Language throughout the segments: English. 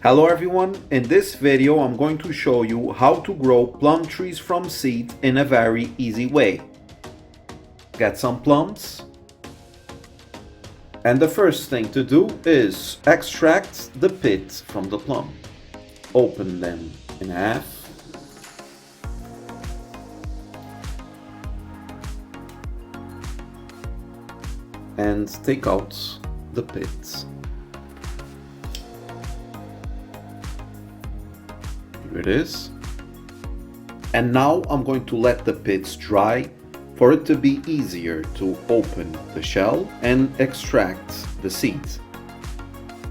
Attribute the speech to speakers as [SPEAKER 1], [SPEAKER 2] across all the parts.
[SPEAKER 1] Hello everyone, in this video I'm going to show you how to grow plum trees from seed in a very easy way. Get some plums, and the first thing to do is extract the pit from the plum. Open them in half. And take out the pits. Here it is. And now I'm going to let the pits dry for it to be easier to open the shell and extract the seeds.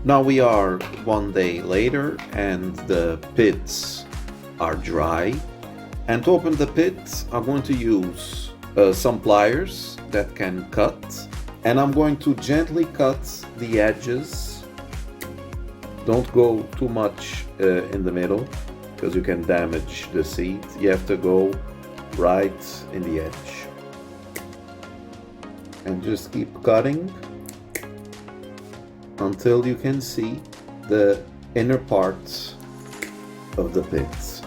[SPEAKER 1] Now we are one day later and the pits are dry. And to open the pits, I'm going to use some pliers that can cut. And I'm going to gently cut the edges. Don't go too much in the middle, because you can damage the seed. You have to go right in the edge. And just keep cutting until you can see the inner part of the pits.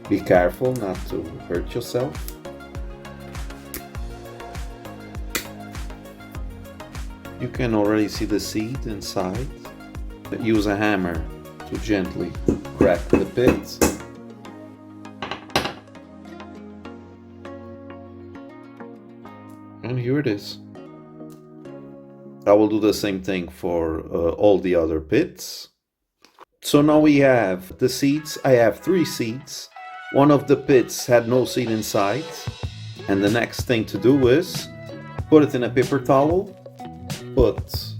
[SPEAKER 1] Be careful not to hurt yourself. You can already see the seed inside. Use a hammer to gently crack the pits. And here it is. I will do the same thing for all the other pits. So now we have the seeds. I have 3 seeds. One of the pits had no seed inside. And the next thing to do is put it in a paper towel. Put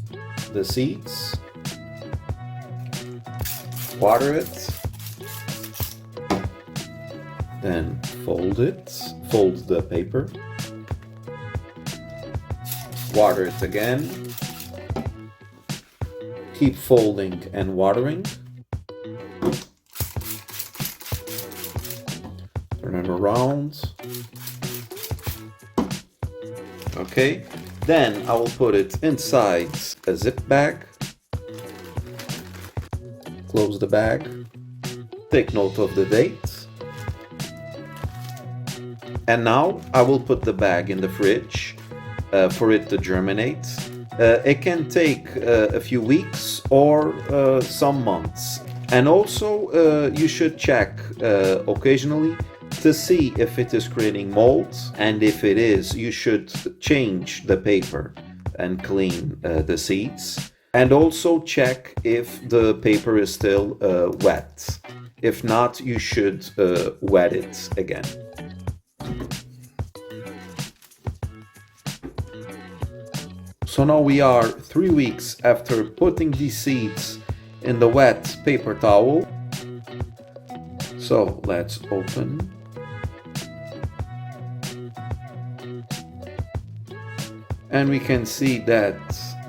[SPEAKER 1] the seeds, water it, then fold the paper, water it again, keep folding and watering, turn it around, okay. Then I will put it inside a zip bag, close the bag, take note of the date, and now I will put the bag in the fridge for it to germinate. It can take a few weeks or some months, and also you should check occasionally to see if it is creating mold, and if it is, you should change the paper and clean the seeds, and also check if the paper is still wet. If not, you should wet it again. So now we are 3 weeks after putting these seeds in the wet paper towel. So let's open. And we can see that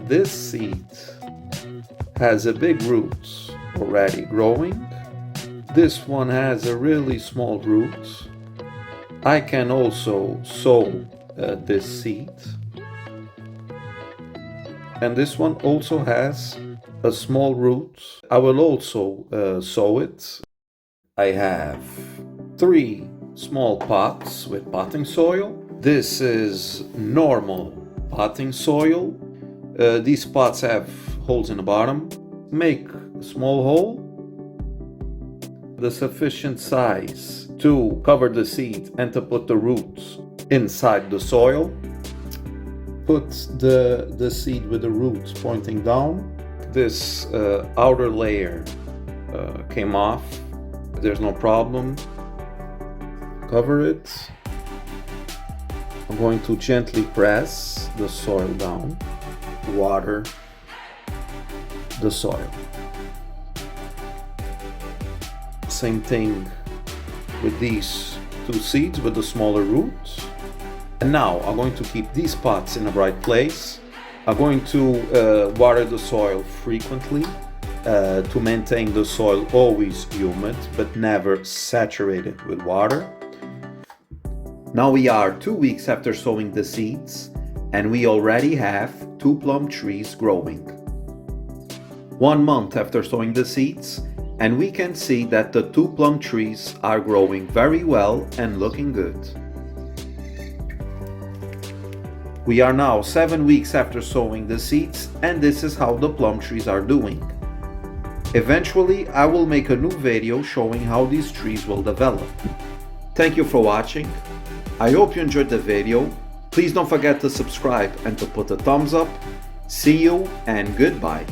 [SPEAKER 1] this seed has a big root already growing. This one has a really small root. I can also sow this seed. And this one also has a small root. I will also sow it. I have 3 small pots with potting soil. This is normal potting soil. These pots have holes in the bottom. Make a small hole, the sufficient size to cover the seed and to put the roots inside the soil. Put the seed with the roots pointing down. This outer layer came off. There's no problem. Cover it. I'm going to gently press the soil down, water the soil. Same thing with these 2 seeds with the smaller roots. And now I'm going to keep these pots in the right place. I'm going to water the soil frequently to maintain the soil always humid but never saturated with water. Now we are 2 weeks after sowing the seeds, and we already have 2 2 plum trees growing. 1 month after sowing the seeds, and we can see that the 2 plum trees are growing very well and looking good. We are now 7 weeks after sowing the seeds, and this is how the plum trees are doing. Eventually, I will make a new video showing how these trees will develop. Thank you for watching. I hope you enjoyed the video. Please don't forget to subscribe and to put a thumbs up. See you and goodbye.